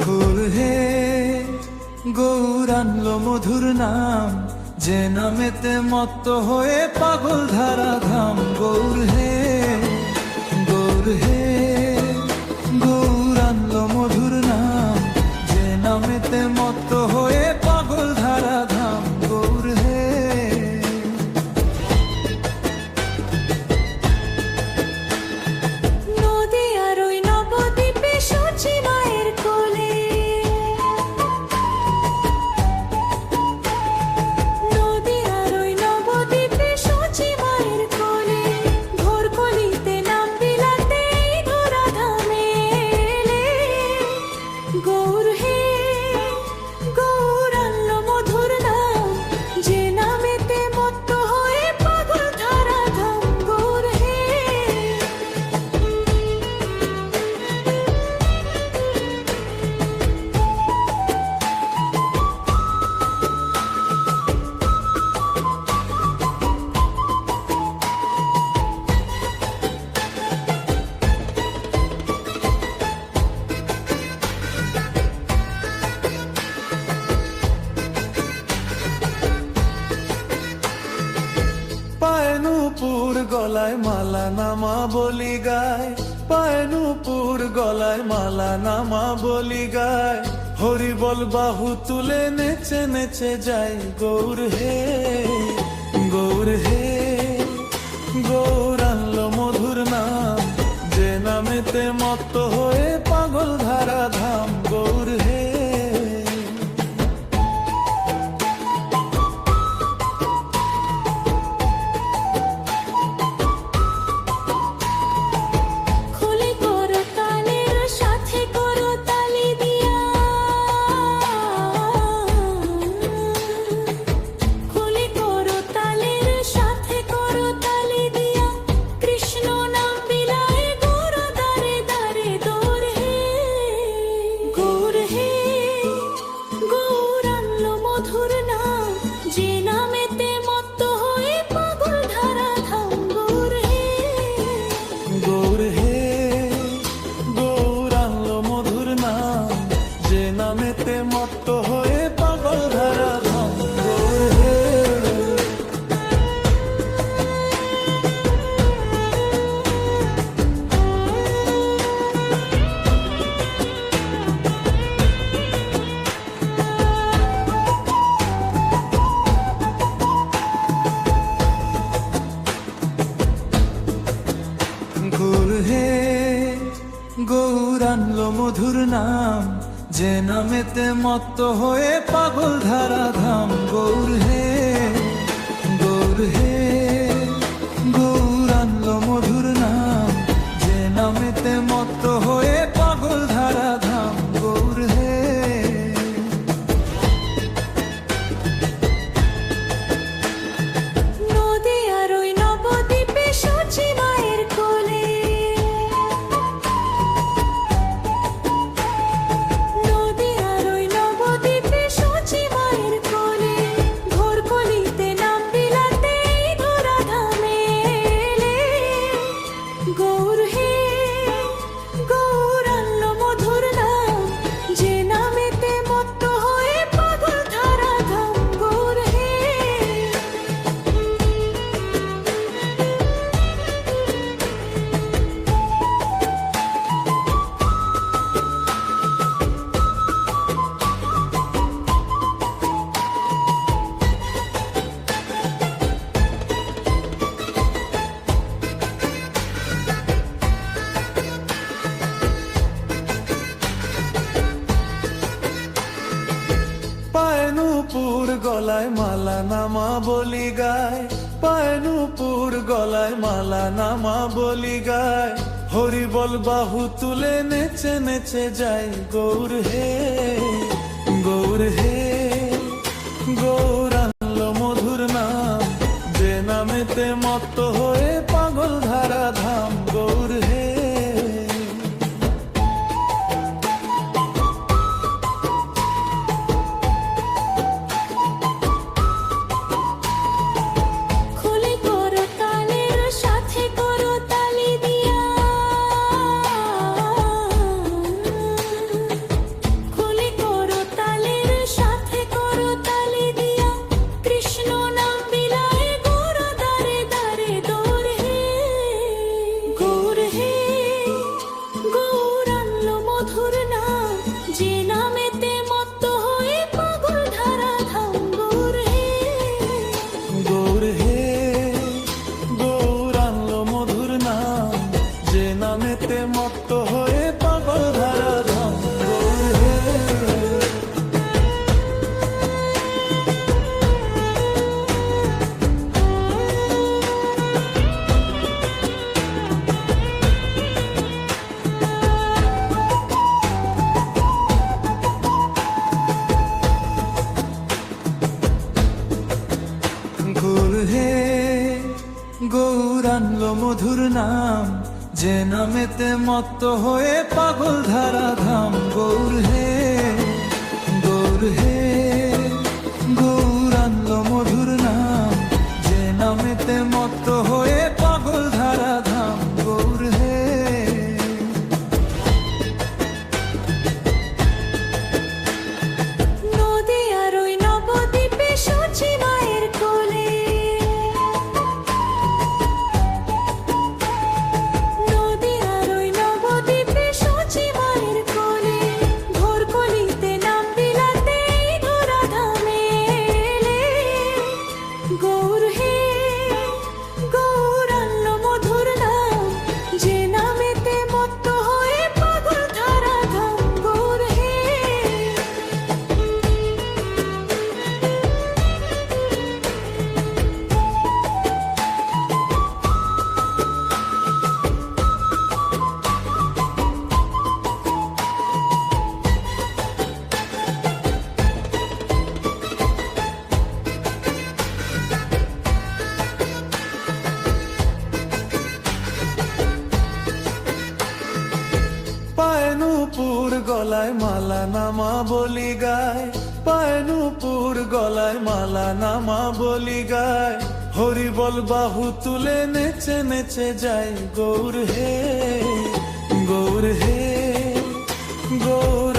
গৌর হে গৌর আনলো মধুর নাম, যে নামেতে মত্ত হয়ে পাগল ধারা ধাম। গৌর হে গৌর আনলো মধুর নাম, যে নামেতে মত্ত হয়ে পাগল ধারা ধাম। গৌর হে নদী আর ওই নবদ্বীপে সূচি মায়ের কোলে, নদী আর ওই নবদ্বীপে সূচি মায়ের কোলে, ভোর কলিতে নাম বিলাতে ধরা ধামে এলে। গৌর হে গৌর আনলো মধুর নাম, যে নামেতে মত্ত হয়ে পাগল ধারা ধাম। গৌর হে পায়ে নূপুর গলায় মালা নামা বলি গায়, পায়ে নূপুর গলায় মালা নামা বলি গায়। হরি বল বাহু তুলে নেচে নেচে যায়। গৌর হে গৌর আনলো মধুর নাম, যে নামেতে মত্ত হয়ে পাগল ধারা ধাম। গৌর হে খুলে করো তালের সাথে করো তালি দিয়া, খুলে করো তালের সাথে করো তালি দিয়া। কৃষ্ণ নাম বিলায় গৌর দারে দারে। দৌড় হে গৌর আনলো মধুর নাম, যে নামেতে মত্ত হয়ে পাগল ধারা ধাম। গৌর গৌর আনলো মধুর নাম, যে নামেতে মত্ত হয়ে পাগল ধারা ধাম। গৌর হে গৌর হে গৌর আনলো মধুর নাম, যে নামেতে মত্ত হয়ে পাগল ধারা ধাম। গৌর হে গৌর আনলো মধুর নাম, যে নামেতে মত্ত হয়ে পাগল ধারা ধাম। গৌর হে নদী আর ওই নবদ্বীপে সূচি মায়ের কোলে, নদী আর ওই নবদ্বীপে সূচি মায়ের কোলে, ভোর কলিতে নাম বিলাতে ধরা ধামে এলে। গৌর হে গৌর আনলো মধুর নাম, যে নামেতে মত্ত হয়ে পাগল ধারা ধাম। গৌর হে পায়ে নূপুর গলায় মালা নামা বলি গায়, পায়ে নূপুর গলায় মালা নামা বলি গায়। হরি বল বাহু তুলে নেচে নেচে যায়। গৌর হে গৌর আনলো মধুর নাম, যে নামেতে মত্ত হয়ে পাগল ধারা ধাম। গৌর হে খুলে করো তালের সাথে করো তালি দিয়া, যে নামেতে মত্ত হয়ে পাগল ধারা ধাম গৌর হে গৌর হে গৌর আনলো মধুর নাম যে নামেতে মত্ত হয়ে পাগল ধারা ধাম গৌর হে নদীয়ার ওই নবদ্বীপে সূচি মায়ের কোলে নদীয়ার ওই নবদ্বীপে সূচি মায়ের কোলে ভোর কলিতে নাম বিলাতে ঘোরা ধামে এলে গৌর হে গৌর আনলো মধুর নাম যে নামেতে মত্ত হয়ে পাগল ধারা ধাম গৌর হে পায়ে নূপুর গলায় মালা নামা বলি গায় পায়ে নূপুর গলায় মালা নামা বলি গায় হরি বল বাহু তুলে নেচে নেচে যায় গৌর হে গৌর হে গৌর